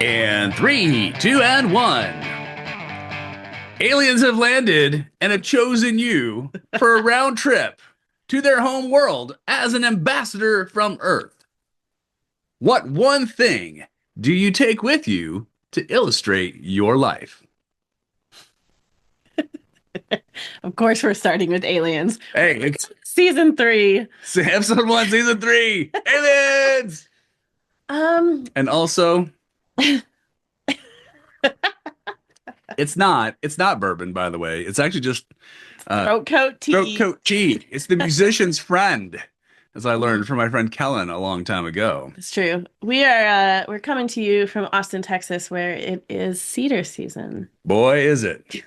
And three, two, and one. Aliens have landed and have chosen you for a round trip to their home world as an ambassador from Earth. What one thing do you take with you to illustrate your life? Of course, we're starting with aliens. Hey, it's Season 3. episode 1, season 3. Aliens! And also, it's not bourbon, by the way. It's actually just Throat coat tea. throat coat tea. It's the musician's friend, as I learned from my friend Kellen a long time ago. It's true. We're coming to you from Austin, Texas, where it is cedar season. Boy, is it.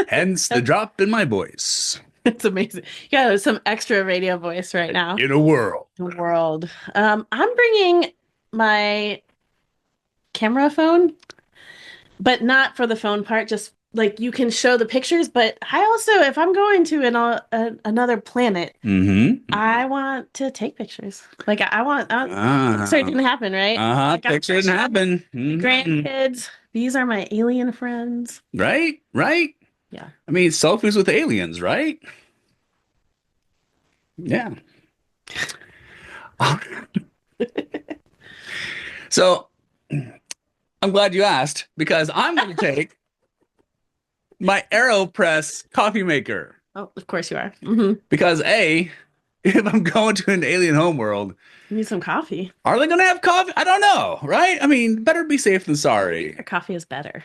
Hence the drop in my voice. It's amazing. Yeah, some extra radio voice right now. In a world. The world. I'm bringing my camera phone, but not for the phone part. Just like you can show the pictures, but I also, if I'm going to another planet, I want to take pictures. Like I want. So it didn't happen, right? Picture didn't happen. Grandkids. These are my alien friends. Right. Yeah. I mean, selfies with aliens, right? Yeah. So I'm glad you asked, because I'm going to take my AeroPress coffee maker. Oh, of course you are. Because A, if I'm going to an alien homeworld, You need some coffee. are they going to have coffee? I don't know, right? I mean, better be safe than sorry. Your coffee is better.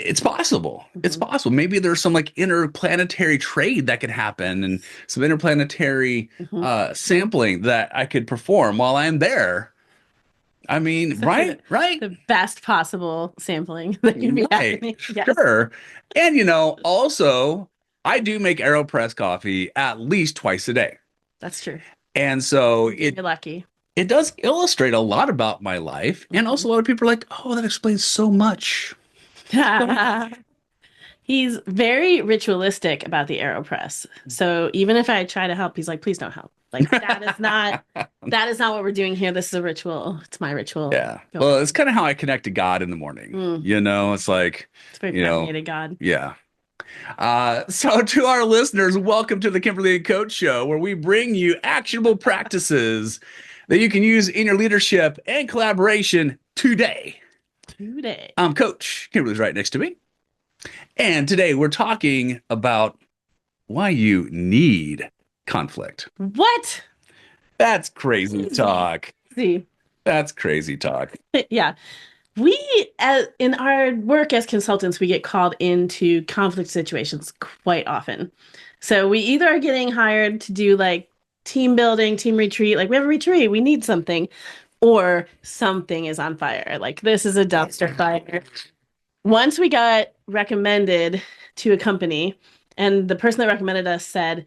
It's possible. It's possible. Maybe there's some like interplanetary trade that could happen, and some interplanetary sampling that I could perform while I'm there. I mean, right? The best possible sampling that can be happening. Yes. Sure. And also, I do make AeroPress coffee at least twice a day. That's true. And so You're lucky. it does illustrate a lot about my life. And also a lot of people are like, oh, that explains so much. He's very ritualistic about the AeroPress. So even if I try to help, he's like, please don't help. Like that is not what we're doing here. This is a ritual. It's my ritual. Yeah. Well, it's kind of how I connect to God in the morning. It's like, it's very fascinated God. Yeah. So to our listeners, welcome to the Kimberly and Coach Show, where we bring you actionable practices that you can use in your leadership and collaboration today. I'm Coach. Kimberly's right next to me. And today we're talking about why you need conflict. What? That's crazy talk. See. That's crazy talk. Yeah. In our work as consultants, we get called into conflict situations quite often. So we either are getting hired to do like team building, team retreat, like we have a retreat, we need something, or something is on fire. Like this is a dumpster fire. Once we got recommended to a company, and the person that recommended us said,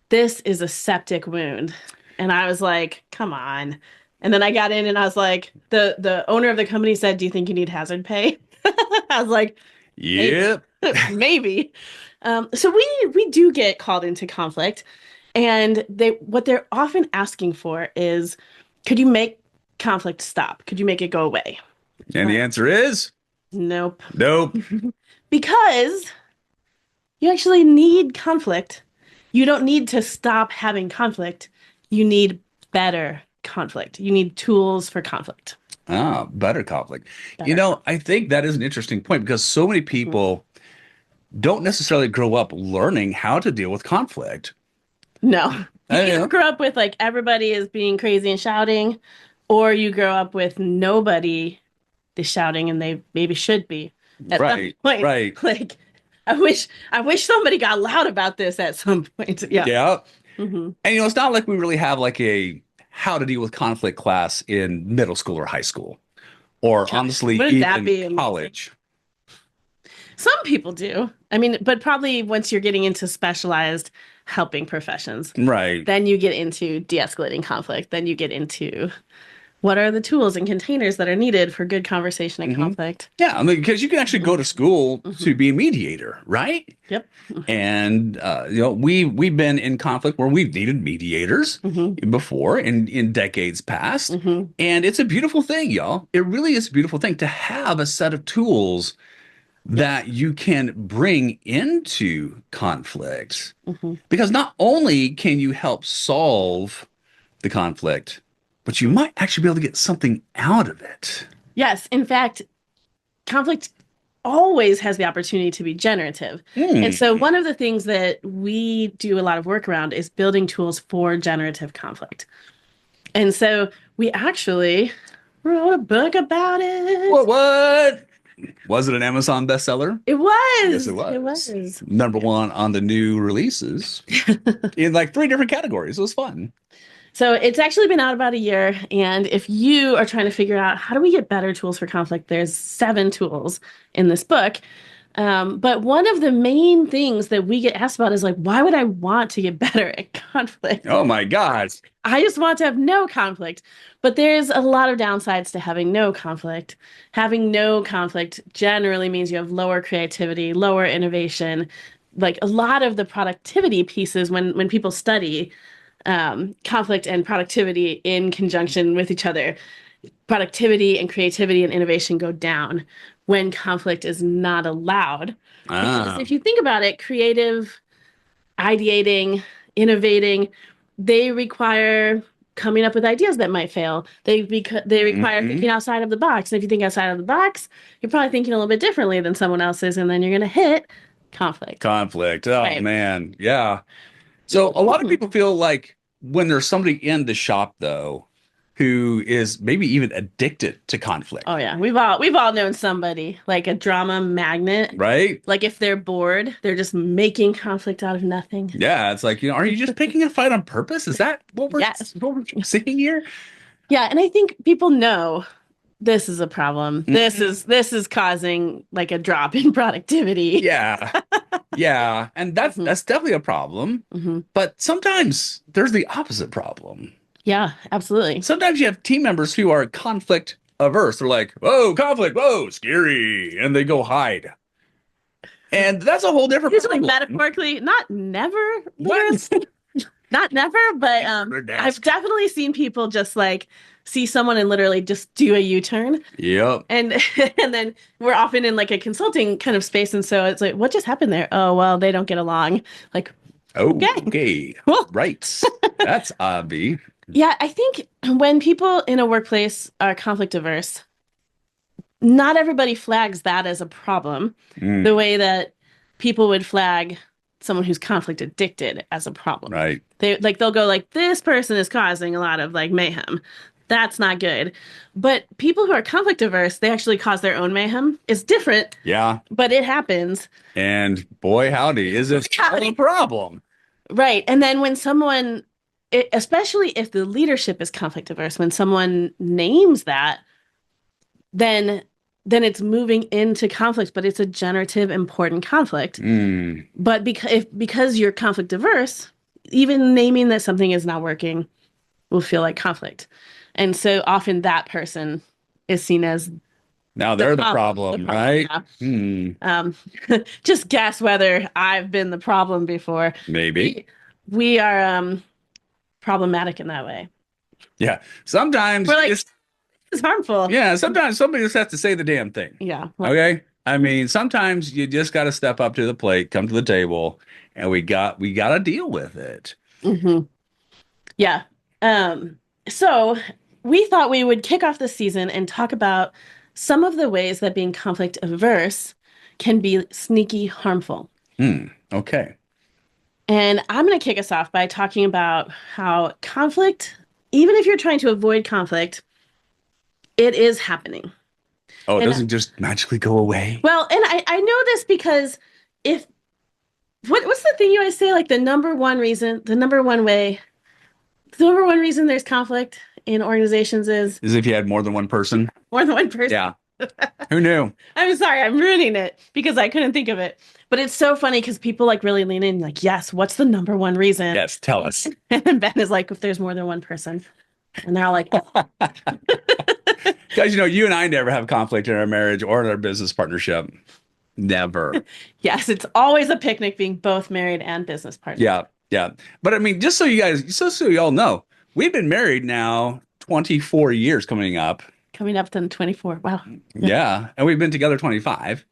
this is a septic wound. And I was like, come on. And then I got in and I was like, the owner of the company said, do you think you need hazard pay? I was like, yep. Maybe. So we do get called into conflict. And what they're often asking for is, could you make conflict stop? Could you make it go away? And the answer is nope. Because you actually need conflict. You don't need to stop having conflict. You need better conflict. You need tools for conflict. Better conflict. Better. I think that is an interesting point, because so many people don't necessarily grow up learning how to deal with conflict. No. You grow up with like everybody is being crazy and shouting, or you grow up with nobody is shouting and they maybe should be. At some point. Right. Like I wish somebody got loud about this at some point. Yeah. Yeah. And it's not like we really have like a how to deal with conflict class in middle school or high school, or honestly even college. Some people do. I mean, but probably once you're getting into specialized helping professions, right? Then you get into de-escalating conflict. Then you get into what are the tools and containers that are needed for good conversation and conflict? Yeah, I mean, because you can actually go to school to be a mediator, right? Yep. And we've been in conflict where we've needed mediators before in decades past, and it's a beautiful thing, y'all. It really is a beautiful thing to have a set of tools that you can bring into conflict, because not only can you help solve the conflict, but you might actually be able to get something out of it. Yes. In fact, conflict always has the opportunity to be generative. And so one of the things that we do a lot of work around is building tools for generative conflict. And so we actually wrote a book about it. What? Was it an Amazon bestseller? It was. Yes, it was. It was. #1 on the new releases in like 3 different categories. It was fun. So it's actually been out about a year. And if you are trying to figure out how do we get better tools for conflict, there's 7 tools in this book. But one of the main things that we get asked about is like, why would I want to get better at conflict? Oh my God. I just want to have no conflict. But there's a lot of downsides to having no conflict. Having no conflict generally means you have lower creativity, lower innovation. Like a lot of the productivity pieces when people study conflict and productivity in conjunction with each other, productivity and creativity and innovation go down when conflict is not allowed. Because if you think about it, creative, ideating, innovating, they require coming up with ideas that might fail. They require thinking outside of the box. And if you think outside of the box, you're probably thinking a little bit differently than someone else is, and then you're going to hit conflict. Oh, man. Yeah. So a lot of people feel like when there's somebody in the shop, though, who is maybe even addicted to conflict. Oh yeah, we've all known somebody like a drama magnet, right? Like if they're bored, they're just making conflict out of nothing. Yeah, it's like, are you just picking a fight on purpose? Is that what we're seeing here? Yeah, and I think people know this is a problem. This is causing like a drop in productivity. Yeah. Yeah, and that's definitely a problem. But sometimes there's the opposite problem. Yeah, absolutely. Sometimes you have team members who are conflict averse. They're like, whoa, conflict, whoa, scary. And they go hide. And that's a whole different Usually problem. metaphorically, not never. Not never, but I've definitely seen people just like see someone and literally just do a U-turn. Yep. And then we're often in like a consulting kind of space. And so it's like, what just happened there? Oh, well, they don't get along. Like, okay. Cool. Right. That's obvious. Yeah, I think when people in a workplace are conflict averse, not everybody flags that as a problem the way that people would flag someone who's conflict addicted as a problem. Right. They'll go like, this person is causing a lot of like mayhem. That's not good. But people who are conflict averse, they actually cause their own mayhem. It's different. Yeah. But it happens. And boy, howdy, is it a problem. Right. And then when someone, especially if the leadership is conflict averse, when someone names that, then it's moving into conflict, but it's a generative, important conflict. But because you're conflict averse, even naming that something is not working will feel like conflict. And so often that person is seen as now they're the problem, right? Yeah. Just guess whether I've been the problem before. Maybe. We are problematic in that way. Yeah. Sometimes we're like, it's harmful. Yeah. Sometimes somebody just has to say the damn thing. Yeah. Okay. I mean, sometimes you just got to step up to the plate, come to the table, and we got to deal with it. Yeah. So we thought we would kick off the season and talk about some of the ways that being conflict averse can be sneaky harmful. Okay. And I'm going to kick us off by talking about how conflict, even if you're trying to avoid conflict, it is happening. Oh, it doesn't just magically go away? Well, and I know this because what's the thing you always say? Like the number one reason there's conflict in organizations is if you had more than one person. More than one person. Yeah. Who knew? I'm sorry, I'm ruining it because I couldn't think of it. But it's so funny because people like really lean in like, yes, what's the number one reason? Yes, tell us. And Ben is like, if there's more than one person. And they're all like, Guys, you and I never have conflict in our marriage or in our business partnership. Never. yes, it's always a picnic being both married and business partners. Yeah, yeah. But I mean, just so you guys, so you all know, we've been married now 24 years coming up. Coming up to 24. Wow. Yeah. Yeah, and we've been together 25.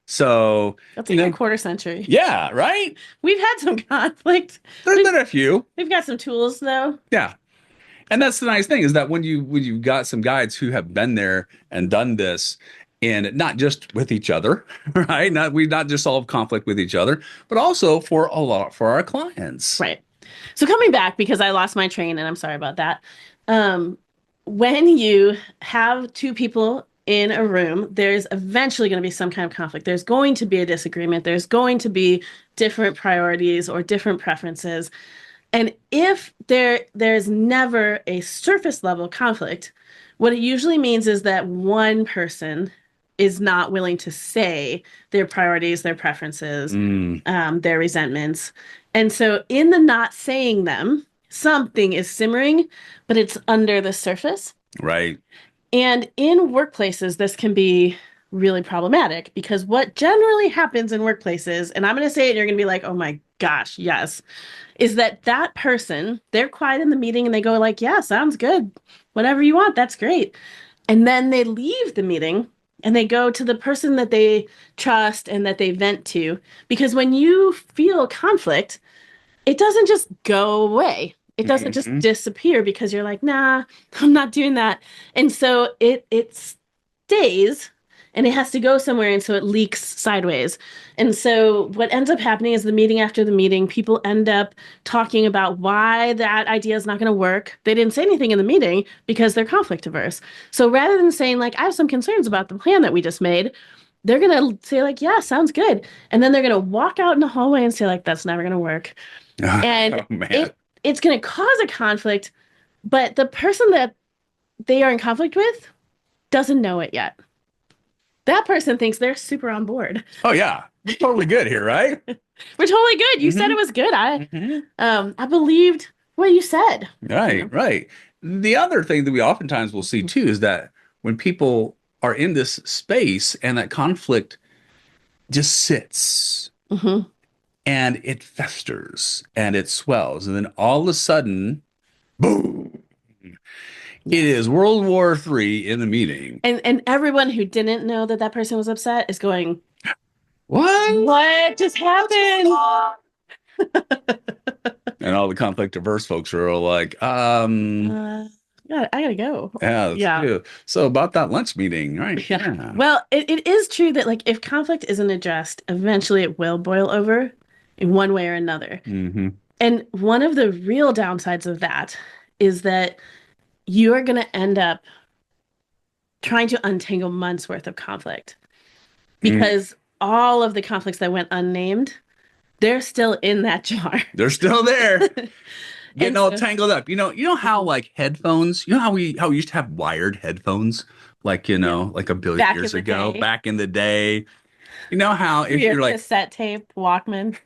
So, That's a good quarter century. yeah, right? We've had some conflict. There's been a few. We've got some tools though. Yeah. And that's the nice thing is that when you've got some guys who have been there and done this, and not just with each other, right? We've not just solved conflict with each other, but also for our clients. Right. So coming back, because I lost my train and I'm sorry about that. When you have two people in a room, there's eventually going to be some kind of conflict. There's going to be a disagreement. There's going to be different priorities or different preferences. And if there's never a surface level conflict, what it usually means is that one person is not willing to say their priorities, their preferences, their resentments. And so in the not saying them, something is simmering, but it's under the surface. Right. And in workplaces, this can be really problematic because what generally happens in workplaces, and I'm going to say it, and you're going to be like, oh my gosh, yes, is that person, they're quiet in the meeting and they go like, yeah, sounds good. Whatever you want, that's great. And then they leave the meeting and they go to the person that they trust and that they vent to. Because when you feel conflict, it doesn't just go away. It doesn't just disappear because you're like, nah, I'm not doing that. And so it stays and it has to go somewhere. And so it leaks sideways. And so what ends up happening is the meeting after the meeting, people end up talking about why that idea is not going to work. They didn't say anything in the meeting because they're conflict averse. So rather than saying like, I have some concerns about the plan that we just made, they're going to say like, yeah, sounds good. And then they're going to walk out in the hallway and say like, that's never going to work. And it's going to cause a conflict, but the person that they are in conflict with doesn't know it yet. That person thinks they're super on board. Oh yeah, we're totally good here, right? We're totally good. You said it was good. I believed what you said. Right, right. The other thing that we oftentimes will see too is that when people are in this space and that conflict just sits and it festers and it swells, and then all of a sudden, boom. It is World War III in the meeting. And everyone who didn't know that person was upset is going, What just happened? And all the conflict averse folks are all like, I gotta go. Yeah, true. So about that lunch meeting, right? Yeah. Well, it is true that like if conflict isn't addressed, eventually it will boil over in one way or another. And one of the real downsides of that is that you are going to end up trying to untangle months worth of conflict because all of the conflicts that went unnamed, they're still in that jar. They're still there. Getting all tangled up. You know how like headphones, how we used to have wired headphones, like, like a billion years ago, back in the day. You know how if you're like cassette tape, Walkman.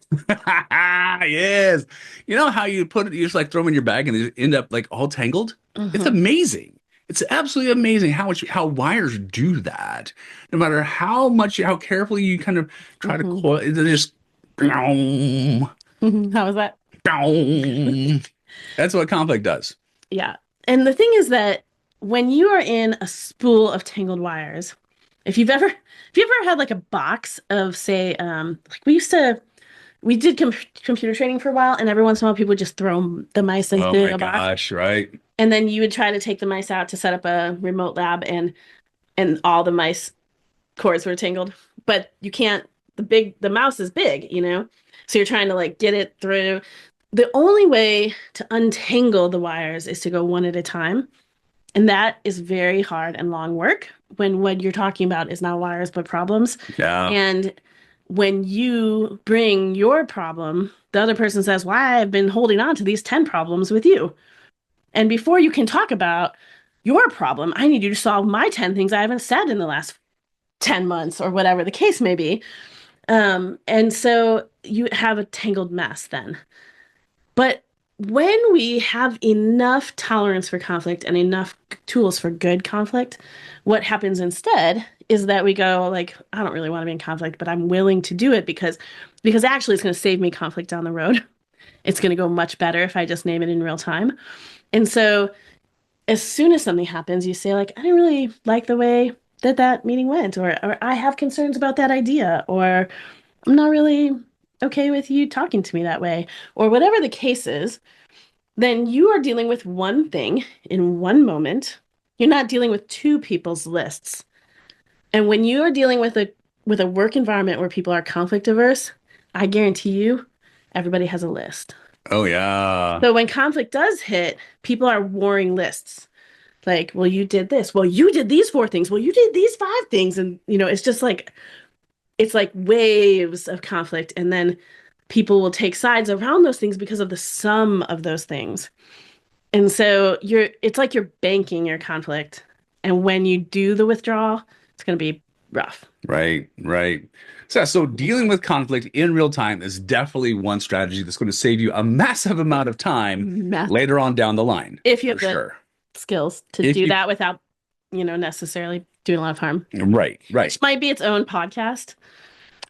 Yes. You know how you just like throw them in your bag and they end up like all tangled? It's amazing. It's absolutely amazing how wires do that. No matter how carefully you kind of try to coil it, just how was that? That's what conflict does. Yeah. And the thing is that when you are in a spool of tangled wires, if you've ever had like a box of, say, like we did computer training for a while, and every once in a while people would just throw the mice into a box. Oh my gosh, right. And then you would try to take the mice out to set up a remote lab, and all the mice cords were tangled. But you can't, the mouse is big, so you're trying to like get it through. The only way to untangle the wires is to go one at a time. And that is very hard and long work when what you're talking about is not wires, but problems. Yeah. And when you bring your problem, the other person says, why I've been holding on to these 10 problems with you. And before you can talk about your problem, I need you to solve my 10 things I haven't said in the last 10 months or whatever the case may be. And so you have a tangled mess then. But when we have enough tolerance for conflict and enough tools for good conflict, what happens instead is that we go like, I don't really want to be in conflict, but I'm willing to do it because actually it's going to save me conflict down the road. It's going to go much better if I just name it in real time. And so as soon as something happens, you say like, I didn't really like the way that meeting went, or I have concerns about that idea, or I'm not really okay with you talking to me that way, or whatever the case is. Then you are dealing with one thing in one moment. You're not dealing with two people's lists. And when you are dealing with a work environment where people are conflict averse, I guarantee you, everybody has a list. Oh yeah. So when conflict does hit, people are warring lists. Like, well, you did this. Well, you did these four things. Well, you did these five things. And, it's just like, it's like waves of conflict. And then people will take sides around those things because of the sum of those things. And so it's like you're banking your conflict. And when you do the withdrawal, it's going to be rough. Right, right. So dealing with conflict in real time is definitely one strategy that's going to save you a massive amount of time later on down the line. If you have for the sure. skills to do that without, necessarily doing a lot of harm. Right, right. Which might be its own podcast.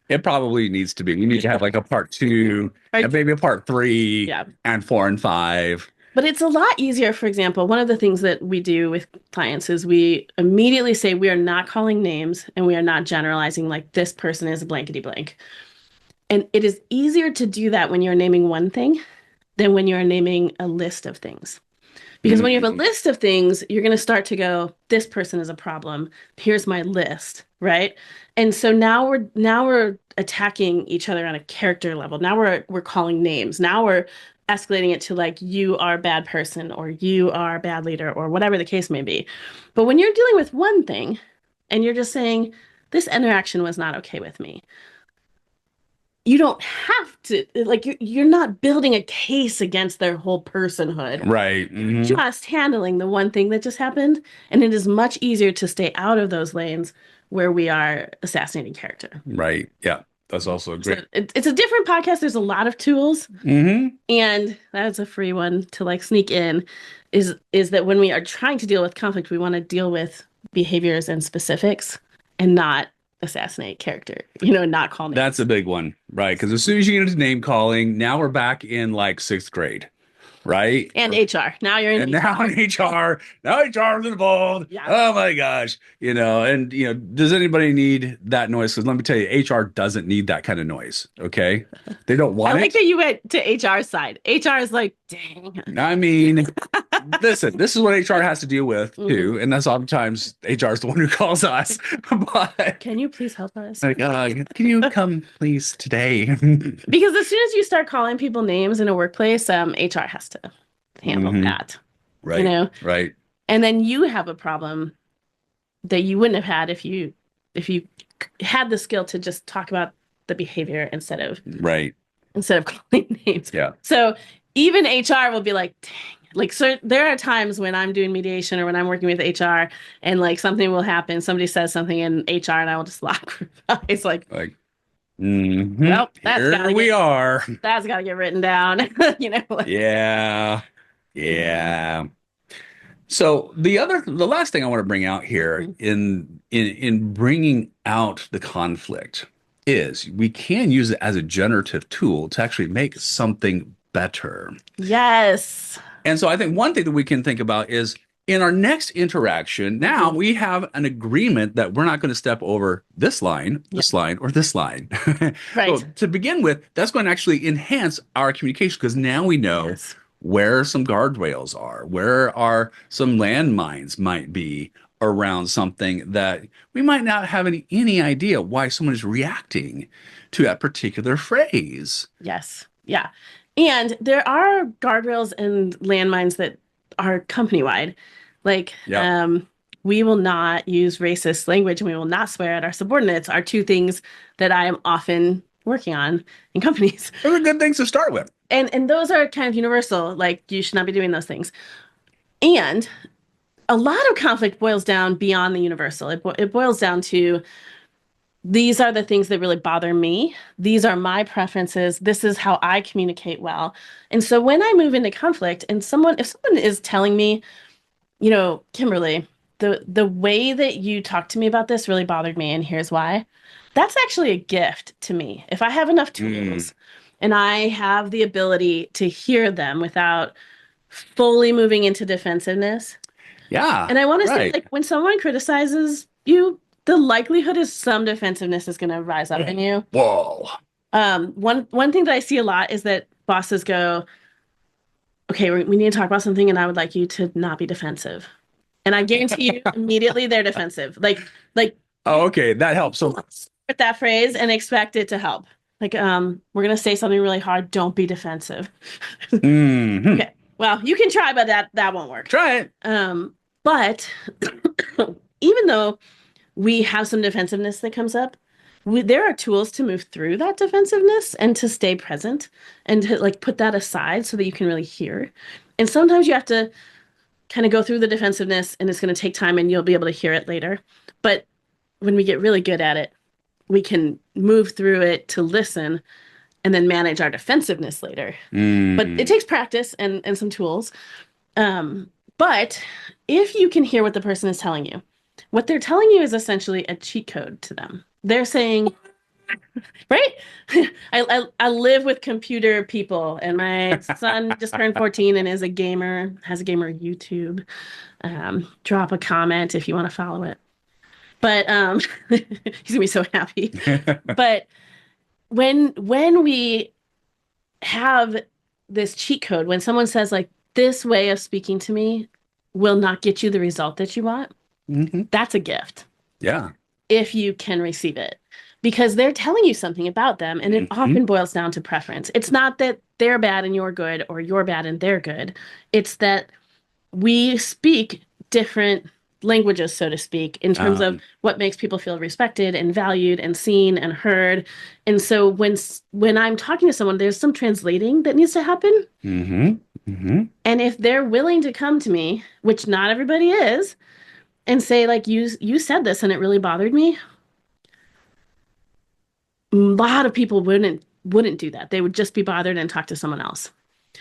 It probably needs to be. We need to have like a part 2, and maybe a part 3, and 4 and 5. But it's a lot easier. For example, one of the things that we do with clients is we immediately say we are not calling names and we are not generalizing like this person is blankety blank. And it is easier to do that when you're naming one thing than when you're naming a list of things. Because when you have a list of things, you're going to start to go, this person is a problem. Here's my list, right? And so now we're attacking each other on a character level. Now we're calling names. Now we're escalating it to like, you are a bad person, or you are a bad leader, or whatever the case may be. But when you're dealing with one thing and you're just saying, this interaction was not okay with me, you don't have to, like, you're not building a case against their whole personhood. Right. Mm-hmm. Just handling the one thing that just happened. And it is much easier to stay out of those lanes where we are assassinating character. Right. Yeah. That's also great. So it's a different podcast. There's a lot of tools. Mm-hmm. And that's a free one to like sneak in is that when we are trying to deal with conflict, we want to deal with behaviors and specifics and not assassinate character, not call names. That's a big one, right? Because as soon as you get into name calling, now we're back in like 6th grade, right? And HR. Now you're in. And now in HR. Now HR is involved. Yeah. Oh my gosh. Does anybody need that noise? Because let me tell you, HR doesn't need that kind of noise. Okay. They don't want it. I like that you went to HR's side. HR is like, dang. I mean, listen, this is what HR has to deal with too. And that's oftentimes HR is the one who calls us. But can you please help us? Like, can you come please today? Because as soon as you start calling people names in a workplace, HR has to handle that. Right. Right. And then you have a problem that you wouldn't have had if you had the skill to just talk about the behavior instead of calling names. Yeah. So even HR will be like, dang. Like, so there are times when I'm doing mediation or when I'm working with HR and like something will happen, somebody says something in HR and I will just lock eyes like well, that's we are. That's got to get written down, Yeah. Yeah. So the last thing I want to bring out here in bringing out the conflict is we can use it as a generative tool to actually make something better. Yes. And so I think one thing that we can think about is in our next interaction, now we have an agreement that we're not going to step over this line, this line, or this line. Right. So to begin with, that's going to actually enhance our communication because now we know where some guardrails are, where are some landmines might be around something that we might not have any idea why someone is reacting to that particular phrase. Yes. Yeah. And there are guardrails and landmines that are company-wide. Like, we will not use racist language and we will not swear at our subordinates are two things that I am often working on in companies. Those are good things to start with. And those are kind of universal. Like, you should not be doing those things. And a lot of conflict boils down beyond the universal. It boils down to these are the things that really bother me. These are my preferences. This is how I communicate well. And so when I move into conflict and if someone is telling me, Kimberly, the way that you talked to me about this really bothered me, and here's why. That's actually a gift to me. If I have enough tools and I have the ability to hear them without fully moving into defensiveness. Yeah. And I want to say, right. like, when someone criticizes you, the likelihood is some defensiveness is going to rise up in you. Whoa. One thing that I see a lot is that bosses go, okay, we need to talk about something, and I would like you to not be defensive. And I guarantee you, immediately they're defensive. Like, Oh, okay. That helps. So with that phrase and expect it to help. Like, we're gonna say something really hard. Don't be defensive. Okay. Well, you can try, but that won't work. Try it. But even though we have some defensiveness that comes up, there are tools to move through that defensiveness and to stay present and to like put that aside so that you can really hear. And sometimes you have to kind of go through the defensiveness, and it's going to take time, and you'll be able to hear it later. But when we get really good at it, we can move through it to listen and then manage our defensiveness later. But it takes practice and some tools. But if you can hear what the person is telling you, what they're telling you is essentially a cheat code to them. They're saying, right? I live with computer people, and my son just turned 14 and is a gamer, has a gamer YouTube. Drop a comment if you want to follow it. But he's gonna be so happy. But when we have this cheat code, when someone says like, this way of speaking to me will not get you the result that you want, that's a gift. Yeah. If you can receive it, because they're telling you something about them, and it often boils down to preference. It's not that they're bad and you're good, or you're bad and they're good. It's that we speak different languages, so to speak, in terms of what makes people feel respected and valued and seen and heard. And so when I'm talking to someone, there's some translating that needs to happen. And if they're willing to come to me, which not everybody is, and say like, you said this and it really bothered me, a lot of people wouldn't do that. They would just be bothered and talk to someone else.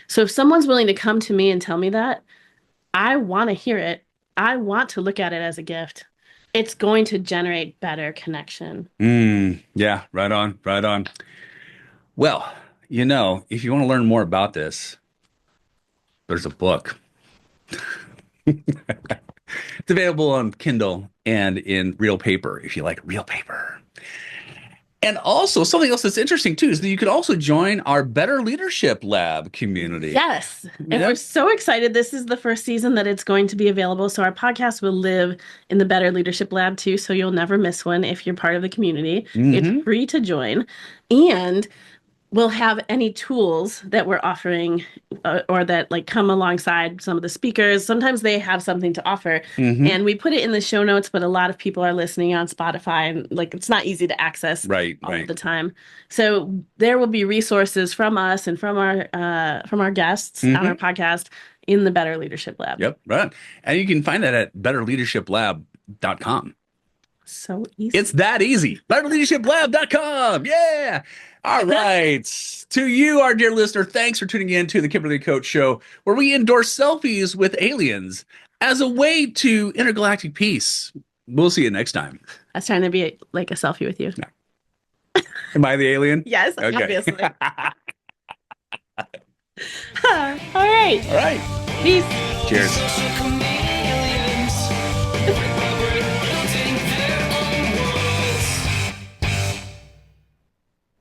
So if someone's willing to come to me and tell me that, I want to hear it. I want to look at it as a gift. It's going to generate better connection. Yeah, right on, right on. Well, if you want to learn more about this, there's a book. It's available on Kindle and in real paper, if you like real paper. And also, something else that's interesting, too, is that you could also join our Better Leadership Lab community. Yes. And we're so excited. This is the first season that it's going to be available. So our podcast will live in the Better Leadership Lab, too. So you'll never miss one if you're part of the community. It's free to join. And we'll have any tools that we're offering or that like come alongside some of the speakers. Sometimes they have something to offer, and we put it in the show notes, but a lot of people are listening on Spotify, and like it's not easy to access all the time. So there will be resources from us and from our guests on our podcast in the Better Leadership Lab. Yep, right. And you can find that at betterleadershiplab.com. So easy. It's that easy. betterleadershiplab.com. Yeah. All right. To you, our dear listener, thanks for tuning in to the Kimberly Coach Show, where we endorse selfies with aliens as a way to intergalactic peace. We'll see you next time. I was trying to be like a selfie with you. No. Am I the alien? Yes, okay. Obviously. All right. All right. Peace. Cheers.